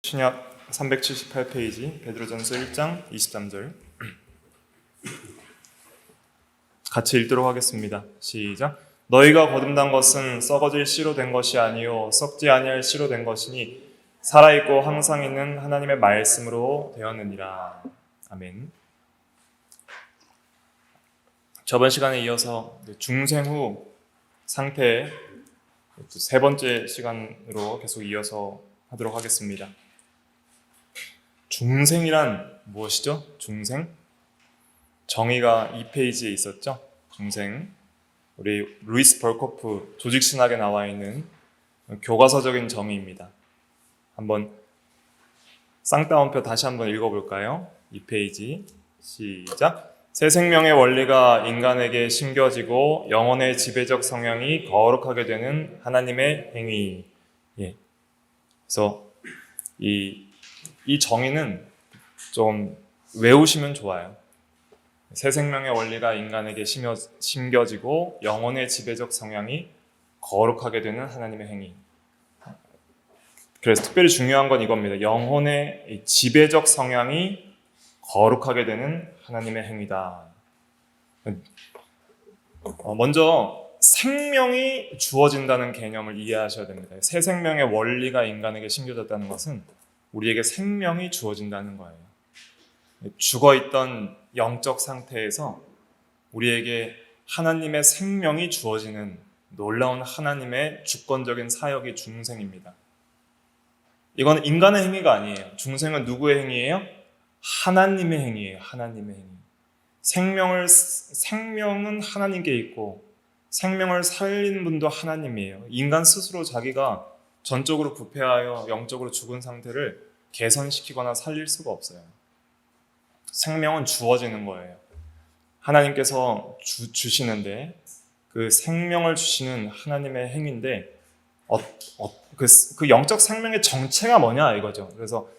신약 378페이지 베드로전서 1장 23절 같이 읽도록 하겠습니다. 시작. 너희가 거듭난 것은 썩어질 씨로 된 것이 아니요 썩지 아니할 씨로 된 것이니 살아있고 항상 있는 하나님의 말씀으로 되었느니라. 아멘. 저번 시간에 이어서 중생 후 상태 세 번째 시간으로 계속 이어서 하도록 하겠습니다. 중생이란 무엇이죠? 중생? 정의가 2페이지에 있었죠? 중생. 우리 루이스 벌코프 조직신학에 나와 있는 교과서적인 정의입니다. 한번 쌍따옴표 다시 한번 읽어볼까요? 2페이지 시작. 새 생명의 원리가 인간에게 심겨지고 영혼의 지배적 성향이 거룩하게 되는 하나님의 행위. 그래서 이 정의는 좀 외우시면 좋아요. 새 생명의 원리가 인간에게 심겨지고 영혼의 지배적 성향이 거룩하게 되는 하나님의 행위. 그래서 특별히 중요한 건 이겁니다. 영혼의 지배적 성향이 거룩하게 되는 하나님의 행위다. 먼저 생명이 주어진다는 개념을 이해하셔야 됩니다. 새 생명의 원리가 인간에게 심겨졌다는 것은 우리에게 생명이 주어진다는 거예요. 죽어있던 영적 상태에서 우리에게 하나님의 생명이 주어지는 놀라운 하나님의 주권적인 사역이 중생입니다. 이건 인간의 행위가 아니에요. 중생은 누구의 행위예요? 하나님의 행위예요. 하나님의 행위. 생명은 하나님께 있고 생명을 살린 분도 하나님이에요. 인간 스스로 자기가 전적으로 부패하여 영적으로 죽은 상태를 개선시키거나 살릴 수가 없어요. 생명은 주어지는 거예요. 하나님께서 주시는데 그 생명을 주시는 하나님의 행위인데 그 영적 생명의 정체가 뭐냐 이거죠. 그래서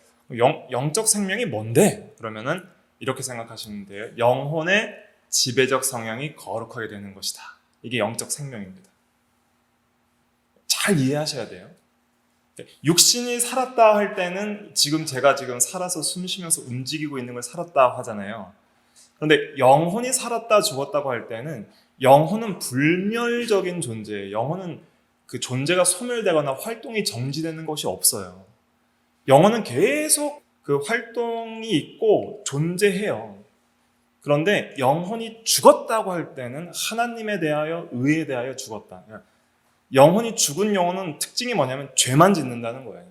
영적 생명이 뭔데? 그러면은 이렇게 생각하시면 돼요. 영혼의 지배적 성향이 거룩하게 되는 것이다. 이게 영적 생명입니다. 잘 이해하셔야 돼요. 육신이 살았다 할 때는 제가 지금 살아서 숨쉬면서 움직이고 있는 걸 살았다 하잖아요. 그런데 영혼이 살았다 죽었다고 할 때는 영혼은 불멸적인 존재예요. 영혼은 그 존재가 소멸되거나 활동이 정지되는 것이 없어요. 영혼은 계속 그 활동이 있고 존재해요. 그런데 영혼이 죽었다고 할 때는 하나님에 대하여 의에 대하여 죽었다. 영혼이 죽은 영혼은 특징이 뭐냐면 죄만 짓는다는 거예요.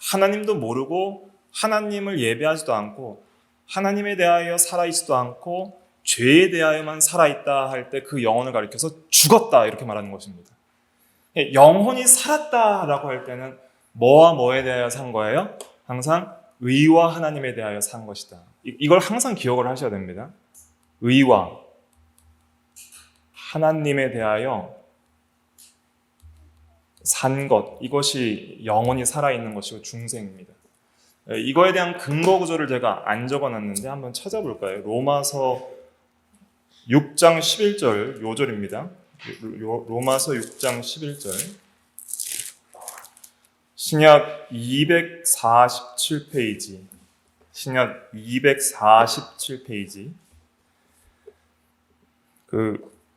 하나님도 모르고 하나님을 예배하지도 않고 하나님에 대하여 살아있지도 않고 죄에 대하여만 살아있다 할 때 그 영혼을 가리켜서 죽었다 이렇게 말하는 것입니다. 영혼이 살았다라고 할 때는 뭐와 뭐에 대하여 산 거예요? 항상 의와 하나님에 대하여 산 것이다. 이걸 항상 기억을 하셔야 됩니다. 의와 하나님에 대하여 산 것, 이것이 영혼이 살아있는 것이고 중생입니다. 이거에 대한 근거 구조를 제가 안 적어놨는데 한번 찾아볼까요? 로마서 6장 11절 요절입니다. 로마서 6장 11절 신약 247페이지 신약 247페이지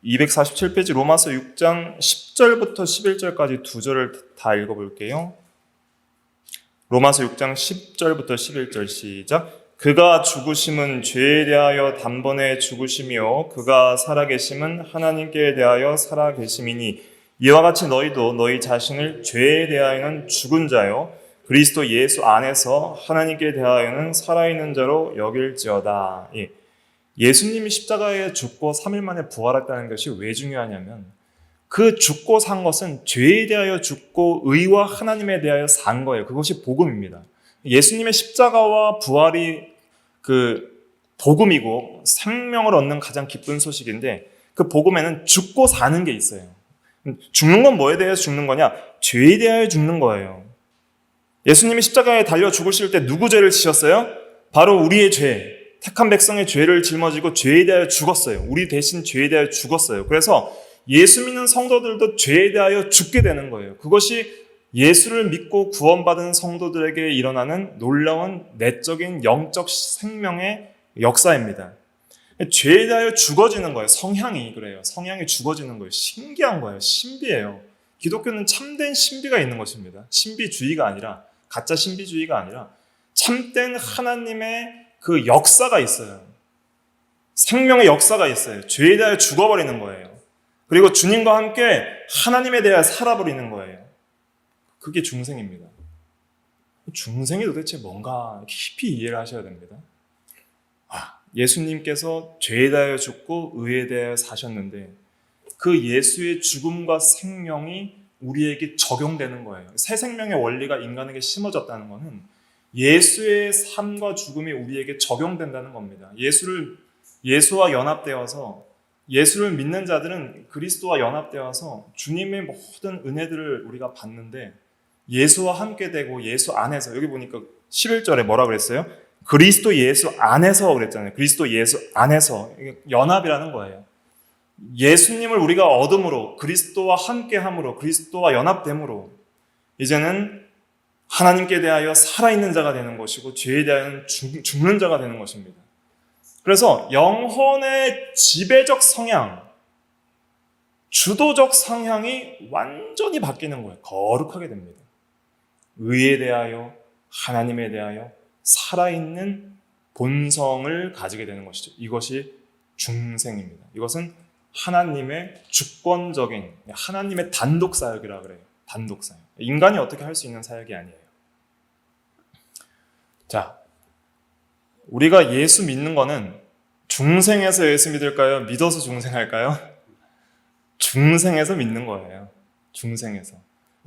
247페이지 로마서 6장 10절부터 11절까지 두 절을 다 읽어볼게요. 로마서 6장 10절부터 11절 시작. 그가 죽으심은 죄에 대하여 단번에 죽으심이요 그가 살아계심은 하나님께 대하여 살아계심이니 이와 같이 너희도 너희 자신을 죄에 대하여는 죽은 자요 그리스도 예수 안에서 하나님께 대하여는 살아있는 자로 여길지어다. 예수님이 십자가에 죽고 3일 만에 부활했다는 것이 왜 중요하냐면 그 죽고 산 것은 죄에 대하여 죽고 의와 하나님에 대하여 산 거예요. 그것이 복음입니다. 예수님의 십자가와 부활이 그 복음이고 생명을 얻는 가장 기쁜 소식인데 그 복음에는 죽고 사는 게 있어요. 죽는 건 뭐에 대해서 죽는 거냐? 죄에 대하여 죽는 거예요. 예수님이 십자가에 달려 죽으실 때 누구 죄를 지셨어요? 바로 우리의 죄. 택한 백성의 죄를 짊어지고 죄에 대하여 죽었어요. 우리 대신 죄에 대하여 죽었어요. 그래서 예수 믿는 성도들도 죄에 대하여 죽게 되는 거예요. 그것이 예수를 믿고 구원받은 성도들에게 일어나는 놀라운 내적인 영적 생명의 역사입니다. 죄에 대하여 죽어지는 거예요. 성향이 그래요. 성향이 죽어지는 거예요. 신기한 거예요. 신비예요. 기독교는 참된 신비가 있는 것입니다. 신비주의가 아니라, 가짜 신비주의가 아니라 참된 하나님의 그 역사가 있어요. 생명의 역사가 있어요. 죄에 대하여 죽어버리는 거예요. 그리고 주님과 함께 하나님에 대하여 살아버리는 거예요. 그게 중생입니다. 중생이 도대체 뭔가 깊이 이해를 하셔야 됩니다. 예수님께서 죄에 대하여 죽고 의에 대하여 사셨는데 그 예수의 죽음과 생명이 우리에게 적용되는 거예요. 새 생명의 원리가 인간에게 심어졌다는 것은 예수의 삶과 죽음이 우리에게 적용된다는 겁니다. 예수와 연합되어서, 예수를 믿는 자들은 그리스도와 연합되어서 주님의 모든 은혜들을 우리가 받는데, 예수와 함께 되고 예수 안에서, 여기 보니까 11절에 뭐라 그랬어요? 그리스도 예수 안에서 그랬잖아요. 그리스도 예수 안에서. 연합이라는 거예요. 예수님을 우리가 얻음으로, 그리스도와 함께함으로, 그리스도와 연합됨으로 이제는 하나님께 대하여 살아있는 자가 되는 것이고 죄에 대하여는 죽는 자가 되는 것입니다. 그래서 영혼의 지배적 성향, 주도적 성향이 완전히 바뀌는 거예요. 거룩하게 됩니다. 의에 대하여, 하나님에 대하여 살아있는 본성을 가지게 되는 것이죠. 이것이 중생입니다. 이것은 하나님의 주권적인, 하나님의 단독 사역이라고 그래요. 단독 사역. 인간이 어떻게 할 수 있는 사역이 아니에요. 자, 우리가 예수 믿는 거는 중생에서 예수 믿을까요? 믿어서 중생할까요? 중생에서 믿는 거예요. 중생에서.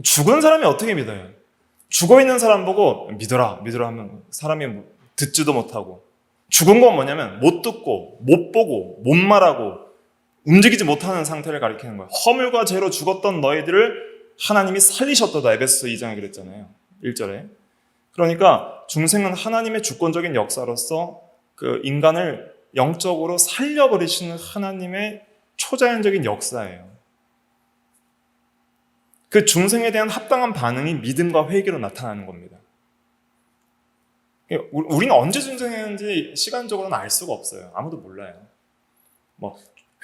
죽은 사람이 어떻게 믿어요? 죽어있는 사람 보고 믿어라 하면 사람이 듣지도 못하고, 죽은 건 뭐냐면 못 듣고 못 보고 못 말하고 움직이지 못하는 상태를 가리키는 거예요. 허물과 죄로 죽었던 너희들을 하나님이 살리셨도다. 에베소서 2장에 그랬잖아요. 1절에. 그러니까 중생은 하나님의 주권적인 역사로서 그 인간을 영적으로 살려버리시는 하나님의 초자연적인 역사예요. 그 중생에 대한 합당한 반응이 믿음과 회개로 나타나는 겁니다. 우리는 언제 중생했는지 시간적으로는 알 수가 없어요. 아무도 몰라요.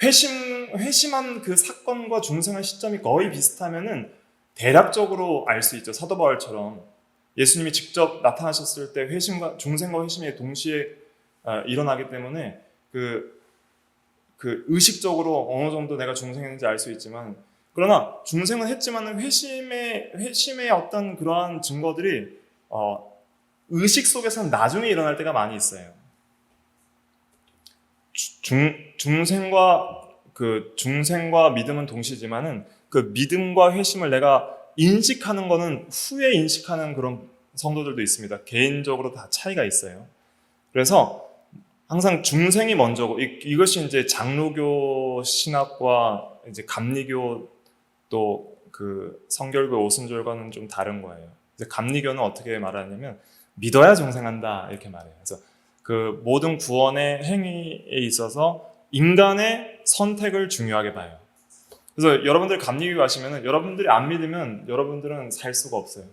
회심한 그 사건과 중생의 시점이 거의 비슷하면은 대략적으로 알 수 있죠. 사도 바울처럼 예수님이 직접 나타나셨을 때 중생과 회심이 동시에 일어나기 때문에 그 의식적으로 어느 정도 내가 중생했는지 알 수 있지만, 그러나 중생은 했지만은 회심의 어떤 그러한 증거들이 의식 속에서는 나중에 일어날 때가 많이 있어요. 중생과 믿음은 동시지만은 그 믿음과 회심을 내가 인식하는 거는 후에 인식하는 그런 성도들도 있습니다. 개인적으로 다 차이가 있어요. 그래서 항상 중생이 먼저고, 이것이 이제 장로교 신학과 이제 감리교 또 그 성결교 오순절과는 좀 다른 거예요. 이제 감리교는 어떻게 말하냐면 믿어야 중생한다 이렇게 말해요. 그래서 그 모든 구원의 행위에 있어서 인간의 선택을 중요하게 봐요. 그래서 여러분들 감리교 가시면은 여러분들이 안 믿으면 여러분들은 살 수가 없어요.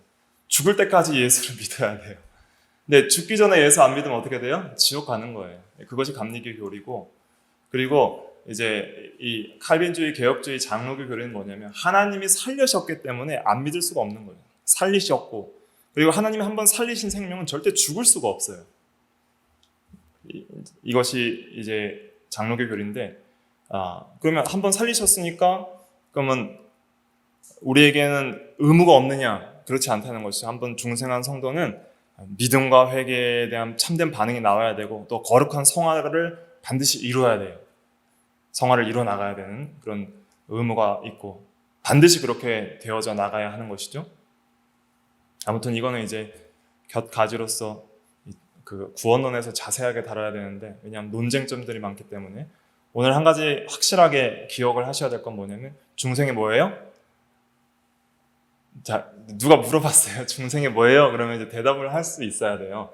죽을 때까지 예수를 믿어야 돼요. 근데 죽기 전에 예수 안 믿으면 어떻게 돼요? 지옥 가는 거예요. 그것이 감리교 교리고, 그리고 이제 이 칼빈주의, 개혁주의, 장로교 교리는 뭐냐면 하나님이 살리셨기 때문에 안 믿을 수가 없는 거예요. 살리셨고, 그리고 하나님이 한번 살리신 생명은 절대 죽을 수가 없어요. 이것이 이제 장로교 교리인데, 그러면 한번 살리셨으니까 그러면 우리에게는 의무가 없느냐? 그렇지 않다는 것이죠. 한번 중생한 성도는 믿음과 회개에 대한 참된 반응이 나와야 되고, 또 거룩한 성화를 반드시 이루어야 돼요. 성화를 이루어 나가야 되는 그런 의무가 있고, 반드시 그렇게 되어져 나가야 하는 것이죠. 아무튼 이거는 이제 곁가지로서 그 구원론에서 자세하게 다뤄야 되는데, 왜냐하면 논쟁점들이 많기 때문에 오늘 한 가지 확실하게 기억을 하셔야 될 건 뭐냐면, 중생이 뭐예요? 자, 누가 물어봤어요. 중생이 뭐예요? 그러면 이제 대답을 할 수 있어야 돼요.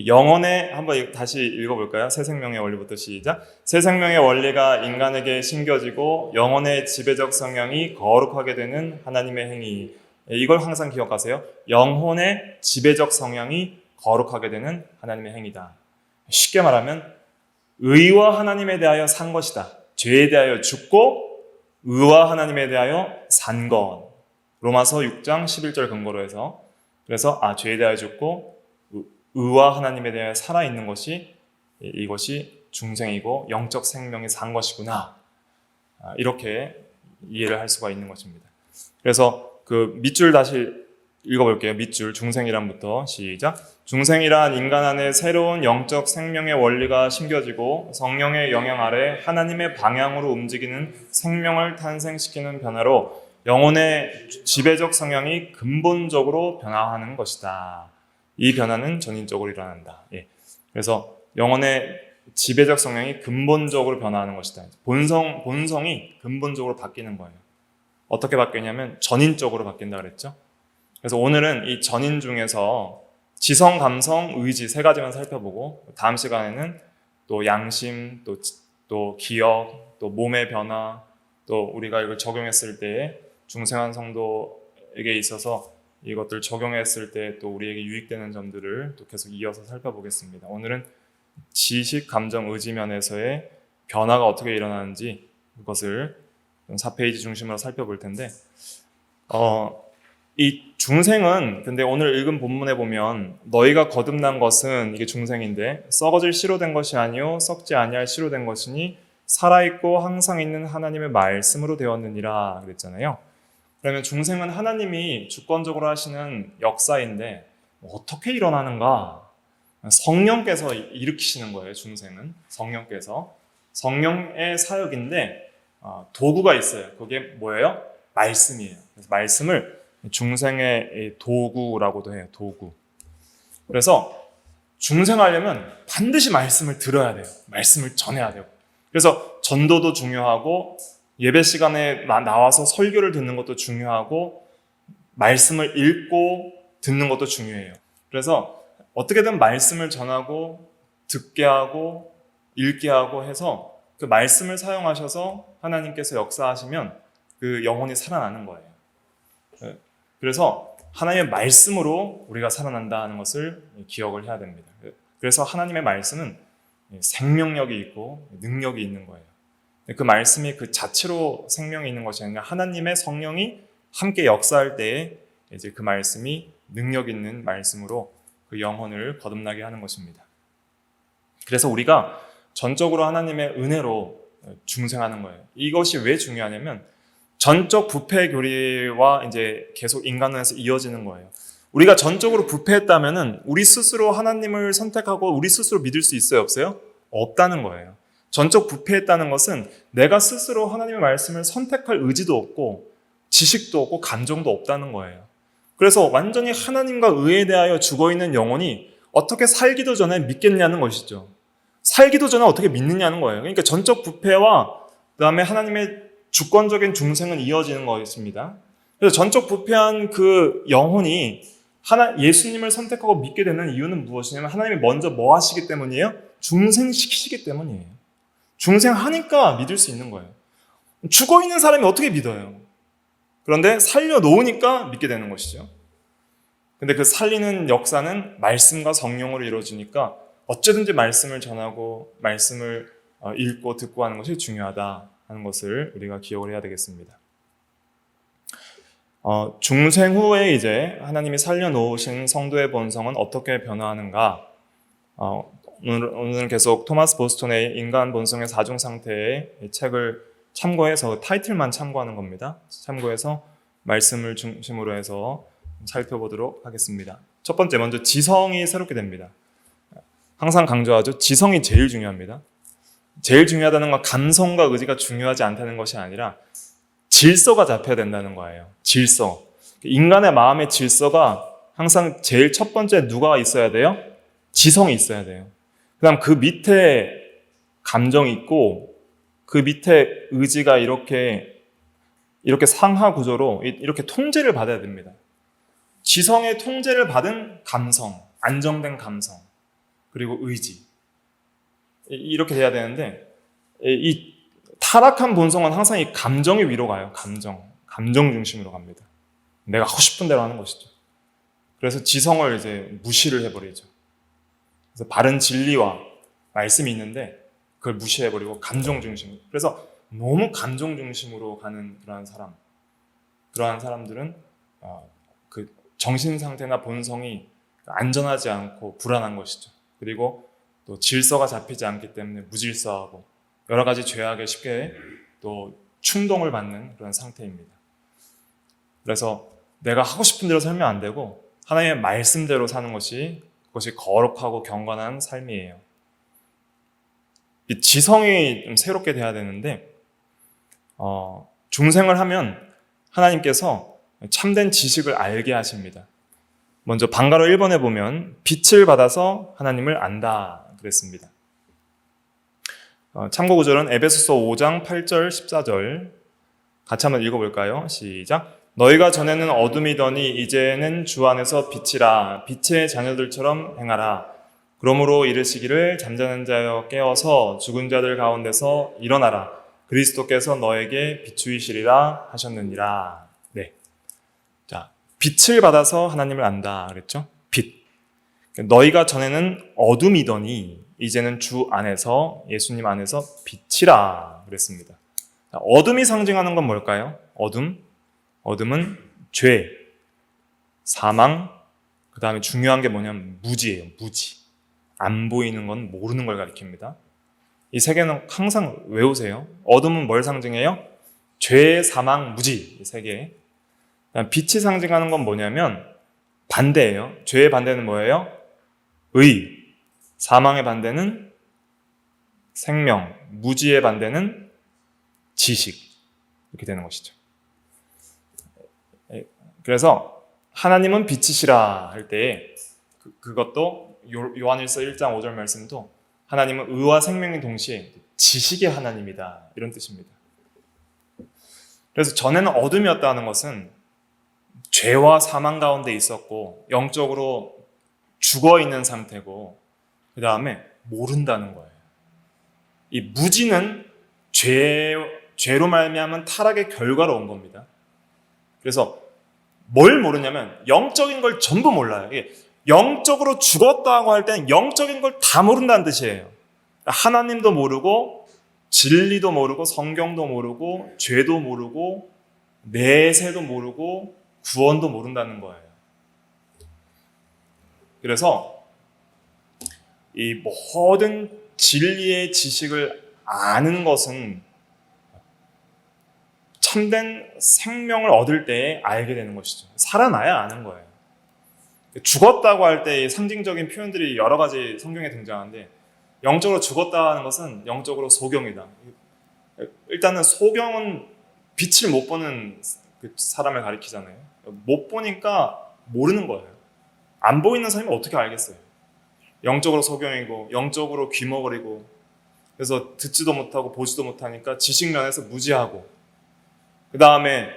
영혼의, 한번 다시 읽어볼까요? 새 생명의 원리부터 시작. 새 생명의 원리가 인간에게 심겨지고 영혼의 지배적 성향이 거룩하게 되는 하나님의 행위. 이걸 항상 기억하세요. 영혼의 지배적 성향이 거룩하게 되는 하나님의 행위다. 쉽게 말하면 의와 하나님에 대하여 산 것이다. 죄에 대하여 죽고 의와 하나님에 대하여 산 것. 로마서 6장 11절 근거로 해서 그래서 죄에 대하여 죽고 의와 하나님에 대하여 살아있는 것이 이것이 중생이고 영적 생명이 산 것이구나. 이렇게 이해를 할 수가 있는 것입니다. 그래서 그 밑줄 다시 읽어볼게요. 밑줄 중생이란부터 시작. 중생이란 인간 안에 새로운 영적 생명의 원리가 심겨지고 성령의 영향 아래 하나님의 방향으로 움직이는 생명을 탄생시키는 변화로 영혼의 지배적 성향이 근본적으로 변화하는 것이다. 이 변화는 전인적으로 일어난다. 그래서 영혼의 지배적 성향이 근본적으로 변화하는 것이다. 본성이 근본적으로 바뀌는 거예요. 어떻게 바뀌냐면 전인적으로 바뀐다 그랬죠. 그래서 오늘은 이 전인 중에서 지성, 감성, 의지 세 가지만 살펴보고 다음 시간에는 또 양심, 또 기억, 또 몸의 변화, 또 우리가 이걸 적용했을 때 중생한 성도에게 있어서 이것들 적용했을 때 또 우리에게 유익되는 점들을 또 계속 이어서 살펴보겠습니다. 오늘은 지식, 감정, 의지 면에서의 변화가 어떻게 일어나는지 그것을 4페이지 중심으로 살펴볼 텐데 이 중생은 근데 오늘 읽은 본문에 보면 너희가 거듭난 것은 이게 중생인데 썩어질 씨로 된 것이 아니요 썩지 아니할 씨로 된 것이니 살아있고 항상 있는 하나님의 말씀으로 되었느니라 그랬잖아요. 그러면 중생은 하나님이 주권적으로 하시는 역사인데 어떻게 일어나는가? 성령께서 일으키시는 거예요. 중생은 성령께서 성령의 사역인데 도구가 있어요. 그게 뭐예요? 말씀이에요. 그래서 말씀을 중생의 도구라고도 해요. 도구. 그래서 중생하려면 반드시 말씀을 들어야 돼요. 말씀을 전해야 돼요. 그래서 전도도 중요하고 예배 시간에 나와서 설교를 듣는 것도 중요하고 말씀을 읽고 듣는 것도 중요해요. 그래서 어떻게든 말씀을 전하고 듣게 하고 읽게 하고 해서 그 말씀을 사용하셔서 하나님께서 역사하시면 그 영혼이 살아나는 거예요. 그래서 하나님의 말씀으로 우리가 살아난다는 것을 기억을 해야 됩니다. 그래서 하나님의 말씀은 생명력이 있고 능력이 있는 거예요. 그 말씀이 그 자체로 생명이 있는 것이 아니라 하나님의 성령이 함께 역사할 때에 이제 그 말씀이 능력 있는 말씀으로 그 영혼을 거듭나게 하는 것입니다. 그래서 우리가 전적으로 하나님의 은혜로 중생하는 거예요. 이것이 왜 중요하냐면 전적 부패 교리와 이제 계속 인간에서 이어지는 거예요. 우리가 전적으로 부패했다면은 우리 스스로 하나님을 선택하고 우리 스스로 믿을 수 있어요, 없어요? 없다는 거예요. 전적 부패했다는 것은 내가 스스로 하나님의 말씀을 선택할 의지도 없고 지식도 없고 감정도 없다는 거예요. 그래서 완전히 하나님과 의에 대하여 죽어있는 영혼이 어떻게 살기도 전에 믿겠냐는 것이죠. 살기도 전에 어떻게 믿느냐는 거예요. 그러니까 전적 부패와 그다음에 하나님의 주권적인 중생은 이어지는 것입니다. 그래서 전적 부패한 그 영혼이 예수님을 선택하고 믿게 되는 이유는 무엇이냐면 하나님이 먼저 뭐 하시기 때문이에요? 중생시키시기 때문이에요. 중생하니까 믿을 수 있는 거예요. 죽어있는 사람이 어떻게 믿어요? 그런데 살려놓으니까 믿게 되는 것이죠. 근데 그 살리는 역사는 말씀과 성령으로 이루어지니까 어쩌든지 말씀을 전하고 말씀을 읽고 듣고 하는 것이 중요하다 하는 것을 우리가 기억을 해야 되겠습니다. 중생 후에 이제 하나님이 살려놓으신 성도의 본성은 어떻게 변화하는가? 오늘 계속 토마스 보스턴의 인간 본성의 사중 상태의 책을 참고해서 타이틀만 참고하는 겁니다. 참고해서 말씀을 중심으로 해서 살펴보도록 하겠습니다. 첫 번째 먼저 지성이 새롭게 됩니다. 항상 강조하죠. 지성이 제일 중요합니다. 제일 중요하다는 건 감성과 의지가 중요하지 않다는 것이 아니라 질서가 잡혀야 된다는 거예요. 질서. 인간의 마음의 질서가 항상 제일 첫 번째 누가 있어야 돼요? 지성이 있어야 돼요. 그 다음 그 밑에 감정이 있고 그 밑에 의지가 이렇게 상하 구조로 이렇게 통제를 받아야 됩니다. 지성의 통제를 받은 감성, 안정된 감성, 그리고 의지. 이렇게 돼야 되는데 이 타락한 본성은 항상 이 감정의 위로 가요. 감정 중심으로 갑니다. 내가 하고 싶은 대로 하는 것이죠. 그래서 지성을 이제 무시를 해버리죠. 그래서 바른 진리와 말씀이 있는데 그걸 무시해버리고 감정 중심. 그래서 너무 감정 중심으로 가는 그러한 사람들은 그 정신 상태나 본성이 안전하지 않고 불안한 것이죠. 그리고 또 질서가 잡히지 않기 때문에 무질서하고 여러 가지 죄악에 쉽게 또 충동을 받는 그런 상태입니다. 그래서 내가 하고 싶은 대로 살면 안 되고 하나님의 말씀대로 사는 것이 그것이 거룩하고 경건한 삶이에요. 이 지성이 좀 새롭게 돼야 되는데 중생을 하면 하나님께서 참된 지식을 알게 하십니다. 먼저 방가로 1번에 보면 빛을 받아서 하나님을 안다 그랬습니다. 참고 구절은 에베소서 5장 8절 14절 같이 한번 읽어볼까요? 시작. 너희가 전에는 어둠이더니 이제는 주 안에서 빛이라 빛의 자녀들처럼 행하라. 그러므로 이르시기를 잠자는 자여 깨어서 죽은 자들 가운데서 일어나라. 그리스도께서 너에게 비추이시리라 하셨느니라. 네. 자, 빛을 받아서 하나님을 안다 그랬죠? 빛. 너희가 전에는 어둠이더니 이제는 주 안에서 예수님 안에서 빛이라 그랬습니다. 어둠이 상징하는 건 뭘까요? 어둠은 죄, 사망, 그 다음에 중요한 게 뭐냐면 무지예요. 무지. 안 보이는 건 모르는 걸 가리킵니다. 이 세 개는 항상 외우세요. 어둠은 뭘 상징해요? 죄, 사망, 무지. 이 세 개. 빛이 상징하는 건 뭐냐면 반대예요. 죄의 반대는 뭐예요? 의. 사망의 반대는 생명. 무지의 반대는 지식. 이렇게 되는 것이죠. 그래서 하나님은 빛이시라 할 때 그것도 요한일서 1장 5절 말씀도 하나님은 의와 생명이 동시에 지식의 하나님이다 이런 뜻입니다. 그래서 전에는 어둠이었다는 것은 죄와 사망 가운데 있었고 영적으로 죽어있는 상태고 그 다음에 모른다는 거예요. 이 무지는 죄로 말미암은 타락의 결과로 온 겁니다. 그래서 뭘 모르냐면 영적인 걸 전부 몰라요. 영적으로 죽었다고 할 때는 영적인 걸 다 모른다는 뜻이에요. 하나님도 모르고 진리도 모르고 성경도 모르고 죄도 모르고 내세도 모르고 구원도 모른다는 거예요. 그래서 이 모든 진리의 지식을 아는 것은 참된 생명을 얻을 때에 알게 되는 것이죠. 살아나야 아는 거예요. 죽었다고 할 때 상징적인 표현들이 여러 가지 성경에 등장하는데 영적으로 죽었다는 것은 영적으로 소경이다. 일단은 소경은 빛을 못 보는 그 사람을 가리키잖아요. 못 보니까 모르는 거예요. 안 보이는 사람이 어떻게 알겠어요? 영적으로 소경이고 영적으로 귀머거리고 그래서 듣지도 못하고 보지도 못하니까 지식면에서 무지하고 그 다음에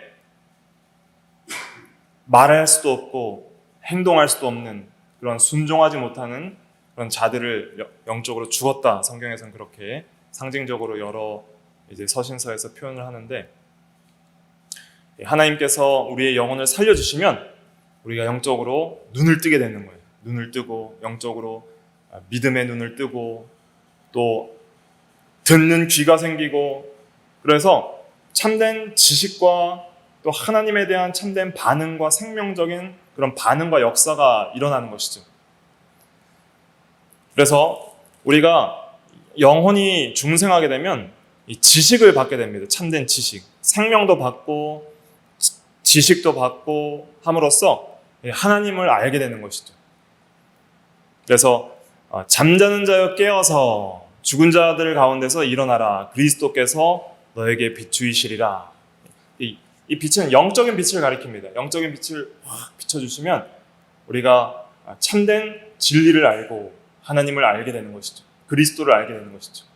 말할 수도 없고 행동할 수도 없는 그런 순종하지 못하는 그런 자들을 영적으로 죽었다. 성경에서는 그렇게 상징적으로 여러 이제 서신서에서 표현을 하는데 하나님께서 우리의 영혼을 살려주시면 우리가 영적으로 눈을 뜨게 되는 거예요. 눈을 뜨고 영적으로 믿음의 눈을 뜨고 또 듣는 귀가 생기고 그래서 참된 지식과 또 하나님에 대한 참된 반응과 생명적인 그런 반응과 역사가 일어나는 것이죠. 그래서 우리가 영혼이 중생하게 되면 이 지식을 받게 됩니다. 참된 지식. 생명도 받고 지식도 받고 함으로써 하나님을 알게 되는 것이죠. 그래서 잠자는 자여 깨어서 죽은 자들 가운데서 일어나라. 그리스도께서 너에게 비추이시리라. 이 빛은 영적인 빛을 가리킵니다. 영적인 빛을 확 비춰주시면 우리가 참된 진리를 알고 하나님을 알게 되는 것이죠. 그리스도를 알게 되는 것이죠.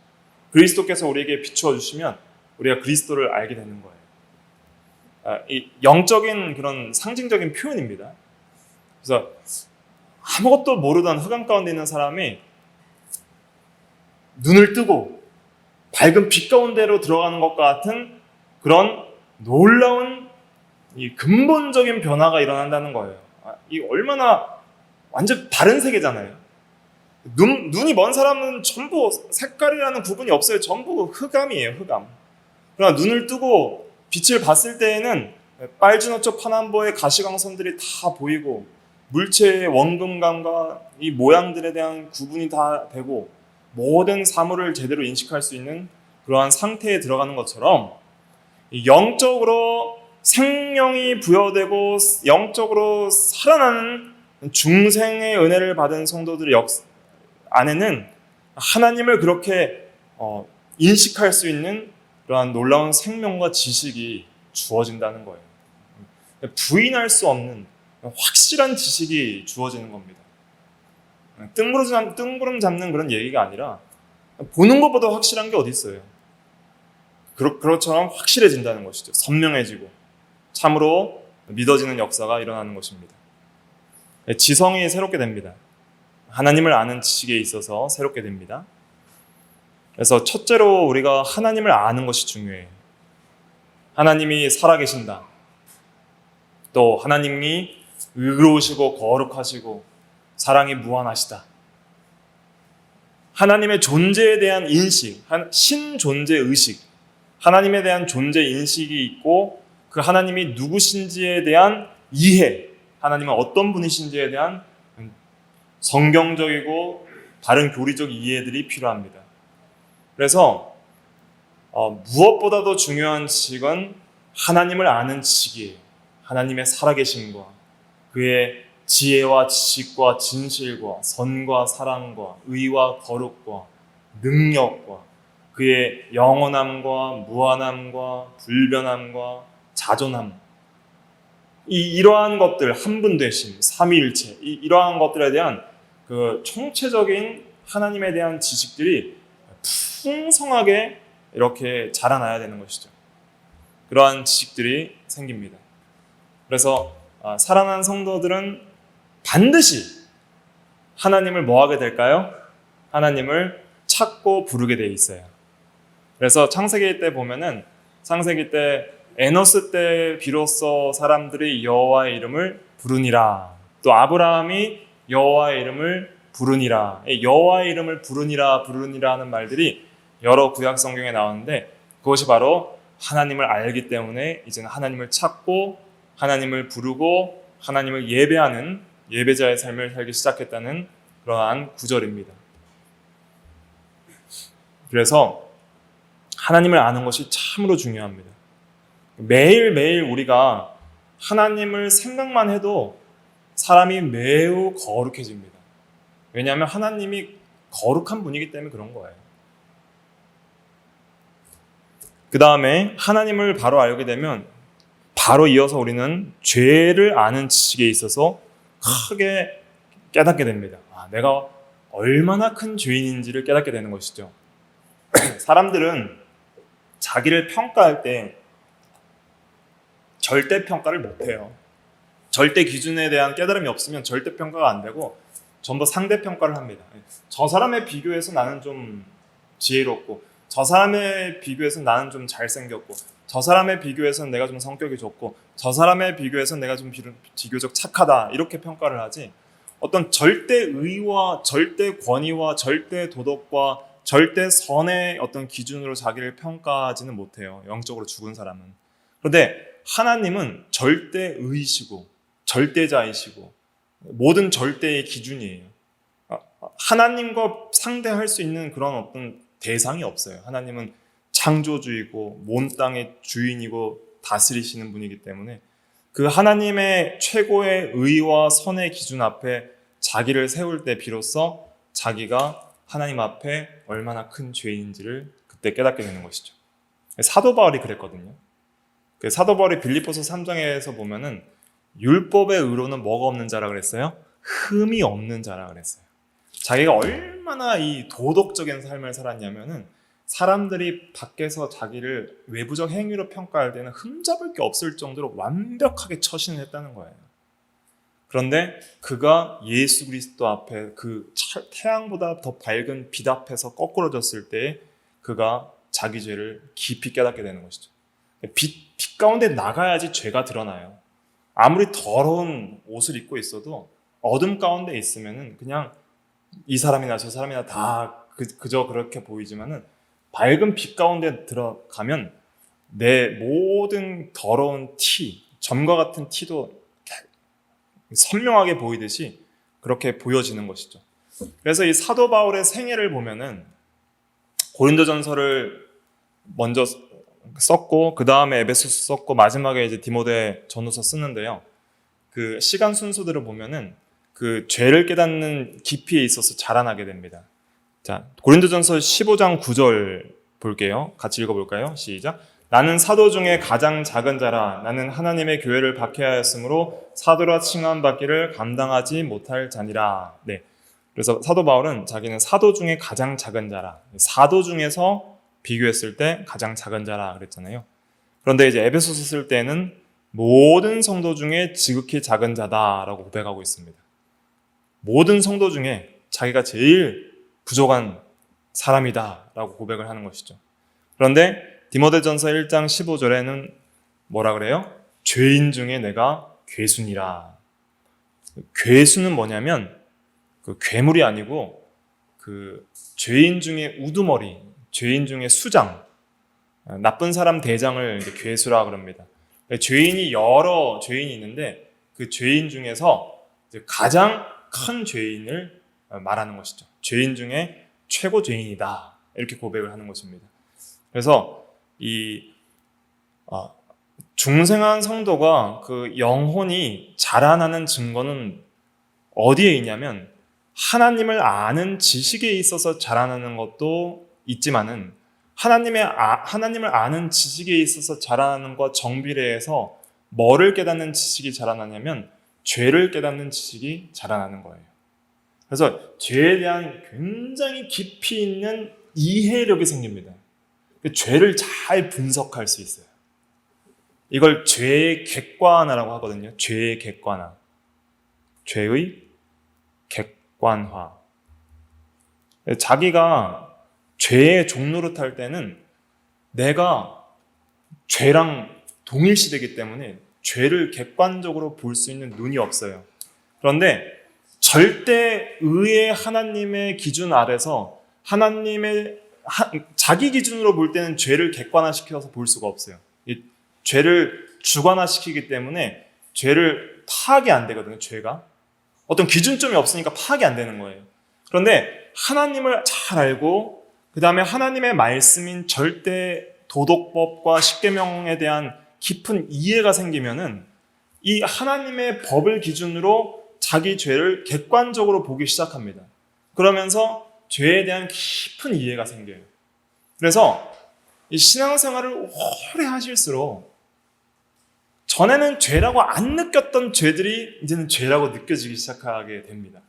그리스도께서 우리에게 비추어 주시면 우리가 그리스도를 알게 되는 거예요. 이 영적인 그런 상징적인 표현입니다. 그래서 아무것도 모르던 흑암 가운데 있는 사람이 눈을 뜨고 밝은 빛 가운데로 들어가는 것 같은 그런 놀라운 이 근본적인 변화가 일어난다는 거예요. 이 얼마나 완전 다른 세계잖아요. 눈이 먼 사람은 전부 색깔이라는 구분이 없어요. 전부 흑암이에요, 흑암. 그러나 눈을 뜨고 빛을 봤을 때에는 빨주노초 파남보의 가시광선들이 다 보이고 물체의 원금감과 이 모양들에 대한 구분이 다 되고 모든 사물을 제대로 인식할 수 있는 그러한 상태에 들어가는 것처럼 영적으로 생명이 부여되고 영적으로 살아나는 중생의 은혜를 받은 성도들의 안에는 하나님을 그렇게 인식할 수 있는 그러한 놀라운 생명과 지식이 주어진다는 거예요. 부인할 수 없는 확실한 지식이 주어지는 겁니다. 뜬구름 잡는 그런 얘기가 아니라 보는 것보다 확실한 게 어디 있어요. 그것처럼 확실해진다는 것이죠. 선명해지고 참으로 믿어지는 역사가 일어나는 것입니다. 지성이 새롭게 됩니다. 하나님을 아는 지식에 있어서 새롭게 됩니다. 그래서 첫째로 우리가 하나님을 아는 것이 중요해요. 하나님이 살아계신다. 또 하나님이 의로우시고 거룩하시고 사랑이 무한하시다. 하나님의 존재에 대한 인식, 신존재의식, 하나님에 대한 존재인식이 있고 그 하나님이 누구신지에 대한 이해, 하나님은 어떤 분이신지에 대한 성경적이고 바른 교리적 이해들이 필요합니다. 그래서 무엇보다도 중요한 지식은 하나님을 아는 지식이에요. 하나님의 살아계심과 그의 지혜와 지식과 진실과 선과 사랑과 의와 거룩과 능력과 그의 영원함과 무한함과 불변함과 자존함, 이러한 것들, 한분되심, 삼위일체, 이러한 것들에 대한 그 총체적인 하나님에 대한 지식들이 풍성하게 이렇게 자라나야 되는 것이죠. 그러한 지식들이 생깁니다. 그래서 살아난 성도들은 반드시 하나님을 뭐 하게 될까요? 하나님을 찾고 부르게 되어 있어요. 그래서 창세기 때 보면은 창세기 때 에노스 때 비로소 사람들이 여호와의 이름을 부르니라. 또 아브라함이 여호와의 이름을 부르니라. 여호와의 이름을 부르니라 하는 말들이 여러 구약 성경에 나오는데 그것이 바로 하나님을 알기 때문에 이제는 하나님을 찾고 하나님을 부르고 하나님을 예배하는 예배자의 삶을 살기 시작했다는 그러한 구절입니다. 그래서 하나님을 아는 것이 참으로 중요합니다. 매일매일 우리가 하나님을 생각만 해도 사람이 매우 거룩해집니다. 왜냐하면 하나님이 거룩한 분이기 때문에 그런 거예요. 그 다음에 하나님을 바로 알게 되면 바로 이어서 우리는 죄를 아는 지식에 있어서 크게 깨닫게 됩니다. 내가 얼마나 큰 죄인인지를 깨닫게 되는 것이죠. 사람들은 자기를 평가할 때 절대 평가를 못해요. 절대 기준에 대한 깨달음이 없으면 절대 평가가 안 되고 전부 상대 평가를 합니다. 저 사람에 비교해서 나는 좀 지혜롭고 저 사람에 비교해서 나는 좀 잘생겼고 저 사람에 비교해서는 내가 좀 성격이 좋고 저 사람에 비교해서는 내가 좀 비교적 착하다 이렇게 평가를 하지 어떤 절대 의와 절대 권위와 절대 도덕과 절대 선의 어떤 기준으로 자기를 평가하지는 못해요. 영적으로 죽은 사람은. 그런데 하나님은 절대의이시고 절대자이시고 모든 절대의 기준이에요. 하나님과 상대할 수 있는 그런 어떤 대상이 없어요. 하나님은 창조주이고 온 땅의 주인이고 다스리시는 분이기 때문에 그 하나님의 최고의 의와 선의 기준 앞에 자기를 세울 때 비로소 자기가 하나님 앞에 얼마나 큰 죄인인지를 그때 깨닫게 되는 것이죠. 사도 바울이 그랬거든요. 그 사도 바울이 빌립보서 3장에서 보면은 율법의 의로는 뭐가 없는 자라 그랬어요? 흠이 없는 자라 그랬어요. 자기가 얼마나 이 도덕적인 삶을 살았냐면은 사람들이 밖에서 자기를 외부적 행위로 평가할 때는 흠잡을 게 없을 정도로 완벽하게 처신을 했다는 거예요. 그런데 그가 예수 그리스도 앞에 그 태양보다 더 밝은 빛 앞에서 거꾸러졌을 때 그가 자기 죄를 깊이 깨닫게 되는 것이죠. 빛 가운데 나가야지 죄가 드러나요. 아무리 더러운 옷을 입고 있어도 어둠 가운데 있으면은 그냥 이 사람이나 저 사람이나 다 그저 그렇게 보이지만은 밝은 빛 가운데 들어가면 내 모든 더러운 티, 점과 같은 티도 선명하게 보이듯이 그렇게 보여지는 것이죠. 그래서 이 사도 바울의 생애를 보면은 고린도전서를 먼저 썼고 그 다음에 에베소서 썼고 마지막에 이제 디모데 전후서 쓰는데요. 그 시간 순서대로 보면은 그 죄를 깨닫는 깊이에 있어서 자라나게 됩니다. 자, 고린도전서 15장 9절 볼게요. 같이 읽어볼까요? 시작. 나는 사도 중에 가장 작은 자라. 나는 하나님의 교회를 박해하였으므로 사도라 칭함 받기를 감당하지 못할 자니라. 네. 그래서 사도 바울은 자기는 사도 중에 가장 작은 자라. 사도 중에서 비교했을 때 가장 작은 자라 그랬잖아요. 그런데 이제 에베소서 쓸 때는 모든 성도 중에 지극히 작은 자다라고 고백하고 있습니다. 모든 성도 중에 자기가 제일 부족한 사람이다라고 고백을 하는 것이죠. 그런데 디모데전서 1장 15절에는 뭐라 그래요? 죄인 중에 내가 괴순이라. 괴수는 뭐냐면 그 괴물이 아니고 그 죄인 중에 우두머리, 죄인 중에 수장, 나쁜 사람 대장을 이제 괴수라 그럽니다. 죄인이 여러 죄인이 있는데 그 죄인 중에서 이제 가장 큰 죄인을 말하는 것이죠. 죄인 중에 최고 죄인이다. 이렇게 고백을 하는 것입니다. 그래서 이 중생한 성도가 그 영혼이 자라나는 증거는 어디에 있냐면 하나님을 아는 지식에 있어서 자라나는 것도 있지만은 하나님을 아는 지식에 있어서 자라나는 것 정비례해서 뭐를 깨닫는 지식이 자라나냐면 죄를 깨닫는 지식이 자라나는 거예요. 그래서 죄에 대한 굉장히 깊이 있는 이해력이 생깁니다. 죄를 잘 분석할 수 있어요. 이걸 죄의 객관화라고 하거든요. 죄의 객관화. 죄의 객관화. 자기가 죄의 종노릇할 때는 내가 죄랑 동일시되기 때문에 죄를 객관적으로 볼 수 있는 눈이 없어요. 그런데 절대의의 하나님의 기준 아래서 자기 기준으로 볼 때는 죄를 객관화시켜서 볼 수가 없어요. 이 죄를 주관화시키기 때문에 죄를 파악이 안 되거든요. 죄가 어떤 기준점이 없으니까 파악이 안 되는 거예요. 그런데 하나님을 잘 알고 그 다음에 하나님의 말씀인 절대 도덕법과 십계명에 대한 깊은 이해가 생기면은 이 하나님의 법을 기준으로 자기 죄를 객관적으로 보기 시작합니다. 그러면서 죄에 대한 깊은 이해가 생겨요. 그래서 이 신앙생활을 오래 하실수록 전에는 죄라고 안 느꼈던 죄들이 이제는 죄라고 느껴지기 시작하게 됩니다.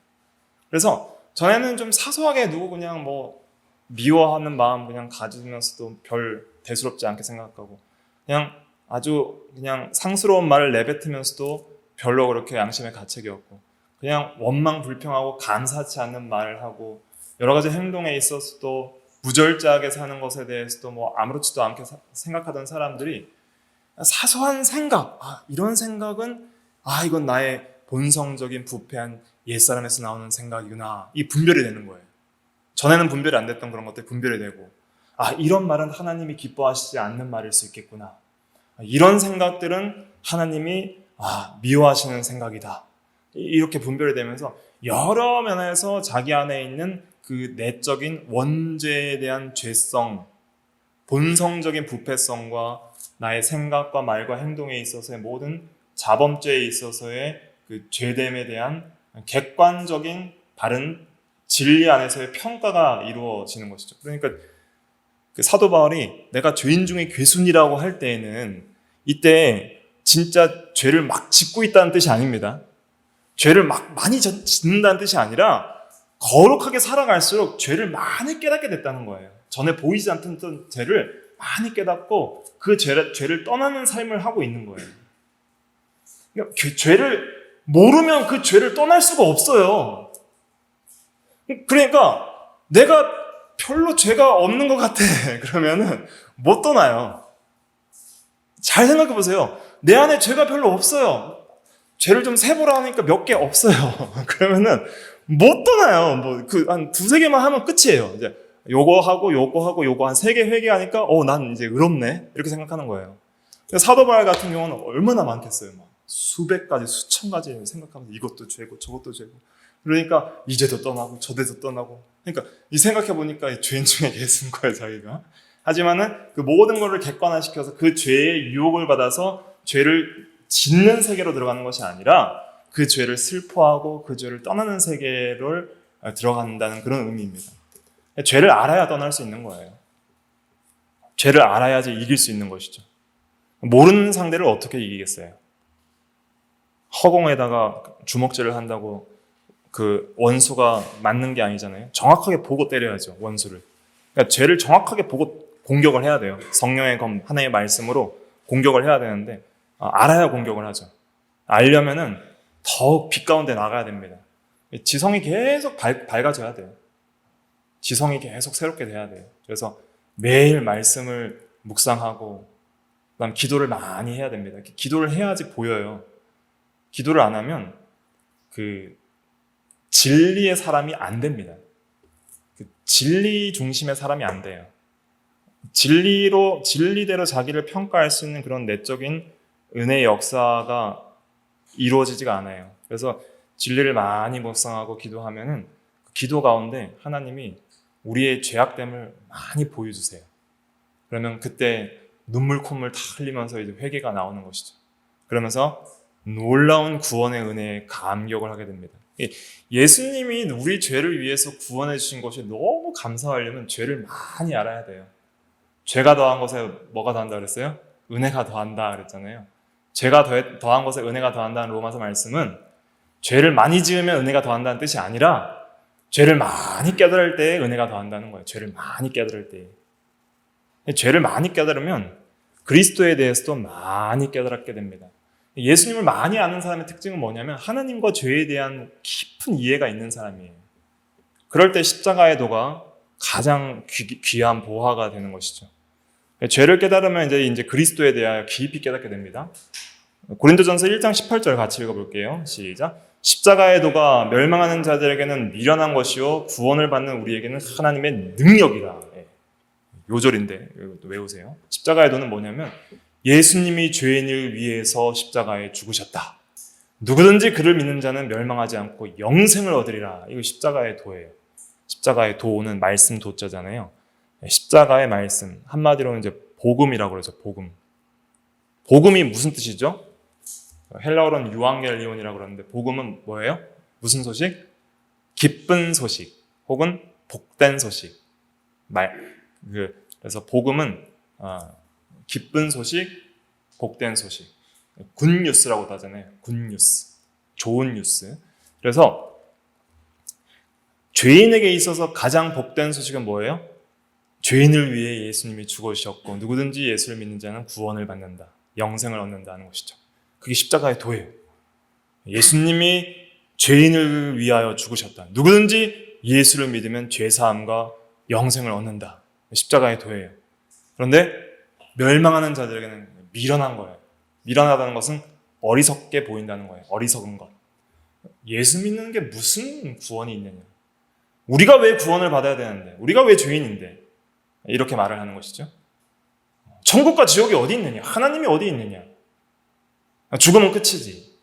그래서 전에는 좀 사소하게 누구 그냥 뭐 미워하는 마음 그냥 가지면서도 별 대수롭지 않게 생각하고 그냥 아주 그냥 상스러운 말을 내뱉으면서도 별로 그렇게 양심의 가책이 없고 그냥 원망 불평하고 감사치 않는 말을 하고 여러 가지 행동에 있어서도 무절제하게 사는 것에 대해서도 뭐 아무렇지도 않게 생각하던 사람들이 사소한 생각, 이런 생각은 이건 나의 본성적인 부패한 옛사람에서 나오는 생각이구나. 이 분별이 되는 거예요. 전에는 분별이 안 됐던 그런 것들이 분별이 되고 이런 말은 하나님이 기뻐하시지 않는 말일 수 있겠구나. 이런 생각들은 하나님이 미워하시는 생각이다. 이렇게 분별이 되면서 여러 면에서 자기 안에 있는 그 내적인 원죄에 대한 죄성, 본성적인 부패성과 나의 생각과 말과 행동에 있어서의 모든 자범죄에 있어서의 그 죄됨에 대한 객관적인 바른 진리 안에서의 평가가 이루어지는 것이죠. 그러니까 그 사도 바울이 내가 죄인 중에 괴순이라고 할 때에는 이때 진짜 죄를 막 짓고 있다는 뜻이 아닙니다. 죄를 막 많이 짓는다는 뜻이 아니라 거룩하게 살아갈수록 죄를 많이 깨닫게 됐다는 거예요. 전에 보이지 않던 죄를 많이 깨닫고 그 죄를 떠나는 삶을 하고 있는 거예요. 그러니까 죄를 모르면 그 죄를 떠날 수가 없어요. 그러니까 내가 별로 죄가 없는 것 같아. 그러면은 못 떠나요. 잘 생각해 보세요. 내 안에 죄가 별로 없어요. 죄를 좀 세보라 하니까 몇 개 없어요. 그러면은 못 떠나요. 뭐 한 두세 개만 하면 끝이에요. 이제 요거 하고 요거 한 세 개 회개하니까 난 이제 의롭네. 이렇게 생각하는 거예요. 사도 바울 같은 경우는 얼마나 많겠어요. 막 수백 가지, 수천 가지 생각하면서 이것도 죄고 저것도 죄고. 그러니까 이제도 떠나고 저대도 떠나고. 그러니까 이 생각해 보니까 죄인 중에 개쓴 거예요, 자기가. 하지만은 그 모든 것을 객관화시켜서 그 죄의 유혹을 받아서 죄를 짓는 세계로 들어가는 것이 아니라 그 죄를 슬퍼하고 그 죄를 떠나는 세계를 들어간다는 그런 의미입니다. 죄를 알아야 떠날 수 있는 거예요. 죄를 알아야지 이길 수 있는 것이죠. 모르는 상대를 어떻게 이기겠어요? 허공에다가 주먹질을 한다고 그 원수가 맞는 게 아니잖아요. 정확하게 보고 때려야죠, 원수를. 그러니까 죄를 정확하게 보고 공격을 해야 돼요. 성령의 검, 하나의 말씀으로 공격을 해야 되는데 알아야 공격을 하죠. 알려면은 더욱 빛 가운데 나가야 됩니다. 지성이 계속 밝아져야 돼요. 지성이 계속 새롭게 돼야 돼요. 그래서 매일 말씀을 묵상하고 그다음 기도를 많이 해야 됩니다. 기도를 해야지 보여요. 기도를 안 하면 그 진리의 사람이 안 됩니다. 그 진리 중심의 사람이 안 돼요. 진리대로 자기를 평가할 수 있는 그런 내적인 은혜의 역사가 이루어지지가 않아요. 그래서 진리를 많이 묵상하고 기도하면은 그 기도 가운데 하나님이 우리의 죄악됨을 많이 보여주세요. 그러면 그때 눈물 콧물 다 흘리면서 이제 회개가 나오는 것이죠. 그러면서 놀라운 구원의 은혜에 감격을 하게 됩니다. 예수님이 우리 죄를 위해서 구원해 주신 것이 너무 감사하려면 죄를 많이 알아야 돼요. 죄가 더한 것에 뭐가 더한다 그랬어요? 은혜가 더한다 그랬잖아요. 죄가 더한 것에 은혜가 더한다는 로마서 말씀은 죄를 많이 지으면 은혜가 더한다는 뜻이 아니라 죄를 많이 깨달을 때에 은혜가 더한다는 거예요. 죄를 많이 깨달을 때에. 죄를 많이 깨달으면 그리스도에 대해서도 많이 깨달게 됩니다. 예수님을 많이 아는 사람의 특징은 뭐냐면 하나님과 죄에 대한 깊은 이해가 있는 사람이에요. 그럴 때 십자가의 도가 가장 귀한 보화가 되는 것이죠. 죄를 깨달으면 이제 그리스도에 대하여 깊이 깨닫게 됩니다. 고린도전서 1장 18절 같이 읽어볼게요. 시작. 십자가의 도가 멸망하는 자들에게는 미련한 것이요 구원을 받는 우리에게는 하나님의 능력이다. 요절인데 외우세요. 십자가의 도는 뭐냐면 예수님이 죄인을 위해서 십자가에 죽으셨다. 누구든지 그를 믿는 자는 멸망하지 않고 영생을 얻으리라. 이거 십자가의 도예요. 십자가의 도는 말씀 도자잖아요. 십자가의 말씀, 한마디로는 이제 복음이라고 그러죠. 복음. 복음이 무슨 뜻이죠? 헬라어로는 유앙겔리온이라고 그러는데 복음은 뭐예요? 무슨 소식? 기쁜 소식 혹은 복된 소식. 그래서 복음은 기쁜 소식, 복된 소식. 굿뉴스라고도 하잖아요. 굿뉴스. 좋은 뉴스. 그래서 죄인에게 있어서 가장 복된 소식은 뭐예요? 죄인을 위해 예수님이 죽으셨고 누구든지 예수를 믿는 자는 구원을 받는다. 영생을 얻는다는 것이죠. 그게 십자가의 도예요. 예수님이 죄인을 위하여 죽으셨다. 누구든지 예수를 믿으면 죄사함과 영생을 얻는다. 십자가의 도예요. 그런데 멸망하는 자들에게는 미련한 거예요. 미련하다는 것은 어리석게 보인다는 거예요. 어리석은 것. 예수 믿는 게 무슨 구원이 있느냐. 우리가 왜 구원을 받아야 되는데, 우리가 왜 죄인인데, 이렇게 말을 하는 것이죠. 천국과 지옥이 어디 있느냐, 하나님이 어디 있느냐. 죽으면 끝이지.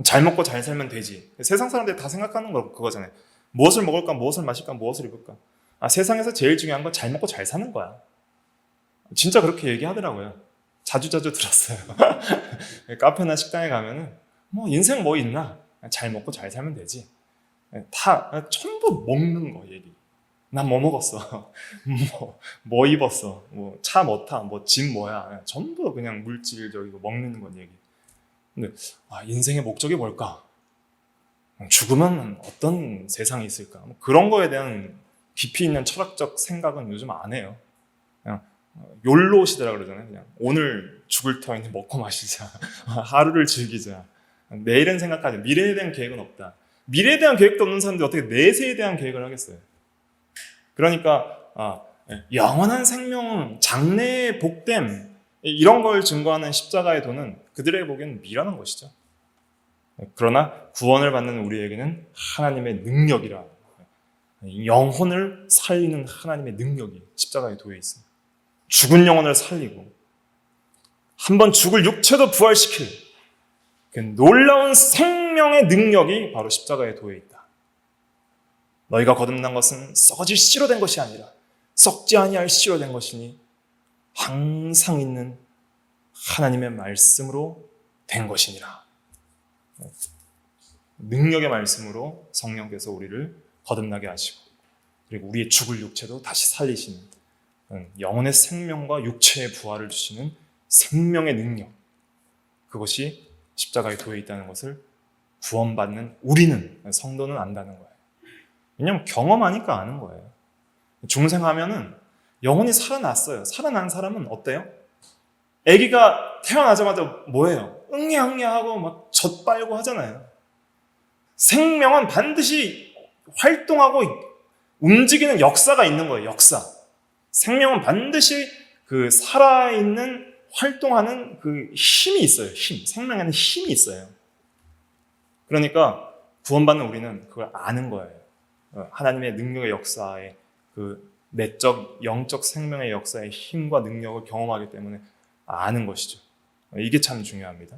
잘 먹고 잘 살면 되지. 세상 사람들이 다 생각하는 거 그거잖아요. 무엇을 먹을까, 무엇을 마실까, 무엇을 입을까. 세상에서 제일 중요한 건 잘 먹고 잘 사는 거야. 진짜 그렇게 얘기하더라고요. 자주 들었어요. 카페나 식당에 가면은 인생 뭐 있나? 잘 먹고 잘 살면 되지. 다 전부 먹는 거 얘기. 난 뭐 먹었어? 뭐 입었어? 차 뭐 타? 집 뭐야? 전부 그냥 물질적이고 먹는 건 얘기. 근데 인생의 목적이 뭘까? 죽으면 어떤 세상이 있을까? 그런 거에 대한 깊이 있는 철학적 생각은 요즘 안 해요. 그냥 욜로시더라 그러잖아요. 그냥 오늘 죽을 터이니 먹고 마시자. 하루를 즐기자. 내일은 생각하지. 미래에 대한 계획은 없다. 미래에 대한 계획도 없는 사람들이 어떻게 내세에 대한 계획을 하겠어요? 그러니까 영원한 생명, 장래의 복됨, 이런 걸 증거하는 십자가의 도는 그들에게 보기에는 미련한 것이죠. 그러나 구원을 받는 우리에게는 하나님의 능력이라, 영혼을 살리는 하나님의 능력이 십자가의 도에 있습니다. 죽은 영혼을 살리고 한번 죽을 육체도 부활시킬 그 놀라운 생명의 능력이 바로 십자가의 도에 있다. 너희가 거듭난 것은 썩어질 씨로 된 것이 아니라 썩지 아니할 씨로 된 것이니 항상 있는 하나님의 말씀으로 된 것이니라. 능력의 말씀으로 성령께서 우리를 거듭나게 하시고, 그리고 우리의 죽을 육체도 다시 살리시는 영혼의 생명과 육체의 부활을 주시는 생명의 능력, 그것이 십자가의 도에 있다는 것을 구원받는 우리는, 성도는 안다는 거예요. 왜냐하면 경험하니까 아는 거예요. 중생하면은 영혼이 살아났어요. 살아난 사람은 어때요? 아기가 태어나자마자 뭐예요? 응애응애하고 막 젖빨고 하잖아요. 생명은 반드시 활동하고 움직이는 역사가 있는 거예요. 역사. 생명은 반드시 그 살아있는 활동하는 그 힘이 있어요. 힘. 생명에는 힘이 있어요. 그러니까 구원받는 우리는 그걸 아는 거예요. 하나님의 능력의 역사에 그 내적, 영적 생명의 역사의 힘과 능력을 경험하기 때문에 아는 것이죠. 이게 참 중요합니다.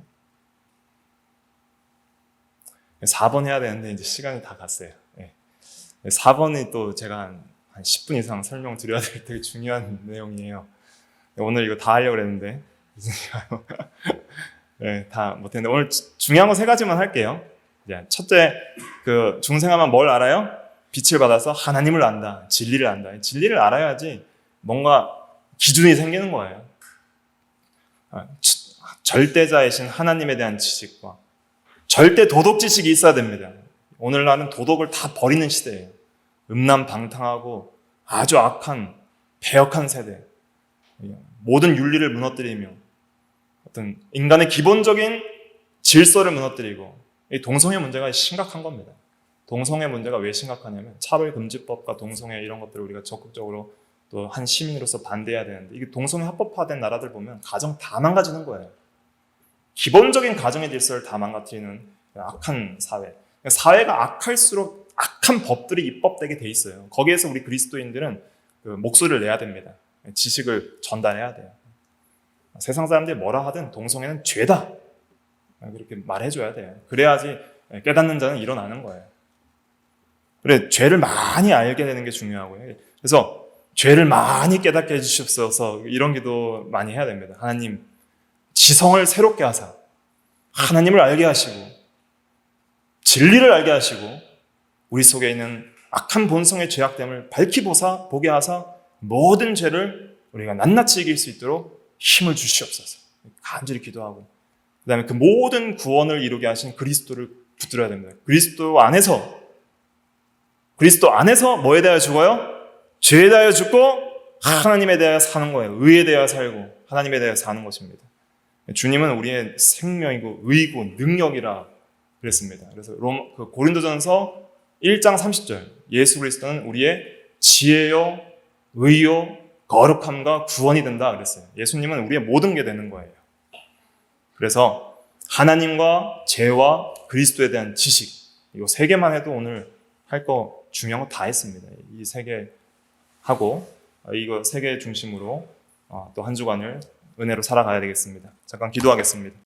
4번 해야 되는데 이제 시간이 다 갔어요. 4번이 또 제가 한 10분 이상 설명드려야 될 되게 중요한 내용이에요. 오늘 이거 다 하려고 했는데 다 못했는데 오늘 중요한 거 3가지만 할게요. 첫째, 그 중생하면 뭘 알아요? 빛을 받아서 하나님을 안다. 진리를 안다. 진리를 알아야지 뭔가 기준이 생기는 거예요. 절대자이신 하나님에 대한 지식과 절대 도덕 지식이 있어야 됩니다. 오늘날은 도덕을 다 버리는 시대예요. 음란방탕하고 아주 악한 배역한 세대, 모든 윤리를 무너뜨리며 어떤 인간의 기본적인 질서를 무너뜨리고, 이 동성애 문제가 심각한 겁니다. 동성애 문제가 왜 심각하냐면 차별금지법과 동성애 이런 것들을 우리가 적극적으로 또 한 시민으로서 반대해야 되는데, 이게 동성애 합법화된 나라들 보면 가정 다 망가지는 거예요. 기본적인 가정의 질서를 다 망가뜨리는 악한 사회. 사회가 악할수록 악한 법들이 입법되게 돼 있어요. 거기에서 우리 그리스도인들은 그 목소리를 내야 됩니다. 지식을 전달해야 돼요. 세상 사람들이 뭐라 하든 동성애는 죄다, 그렇게 말해줘야 돼요. 그래야지 깨닫는 자는 일어나는 거예요. 그래, 죄를 많이 알게 되는 게 중요하고요. 그래서 죄를 많이 깨닫게 해주시옵소서, 이런 기도 많이 해야 됩니다. 하나님, 지성을 새롭게 하사 하나님을 알게 하시고 진리를 알게 하시고 우리 속에 있는 악한 본성의 죄악됨을 밝히 보게 하사 모든 죄를 우리가 낱낱이 이길 수 있도록 힘을 주시옵소서. 간절히 기도하고, 그 다음에 그 모든 구원을 이루게 하신 그리스도를 붙들어야 됩니다. 그리스도 안에서 뭐에 대하여 죽어요? 죄에 대하여 죽고 하나님에 대하여 사는 거예요. 의에 대하여 살고 하나님에 대하여 사는 것입니다. 주님은 우리의 생명이고 의고 능력이라 그랬습니다. 그래서 고린도전서 1장 30절, 예수 그리스도는 우리의 지혜요, 의요, 거룩함과 구원이 된다 그랬어요. 예수님은 우리의 모든 게 되는 거예요. 그래서 하나님과 죄와 그리스도에 대한 지식, 이 3개만 해도 오늘 할 거 중요한 거 다 했습니다. 이 3개 하고 이거 3개 중심으로 또 한 주간을 은혜로 살아가야 되겠습니다. 잠깐 기도하겠습니다.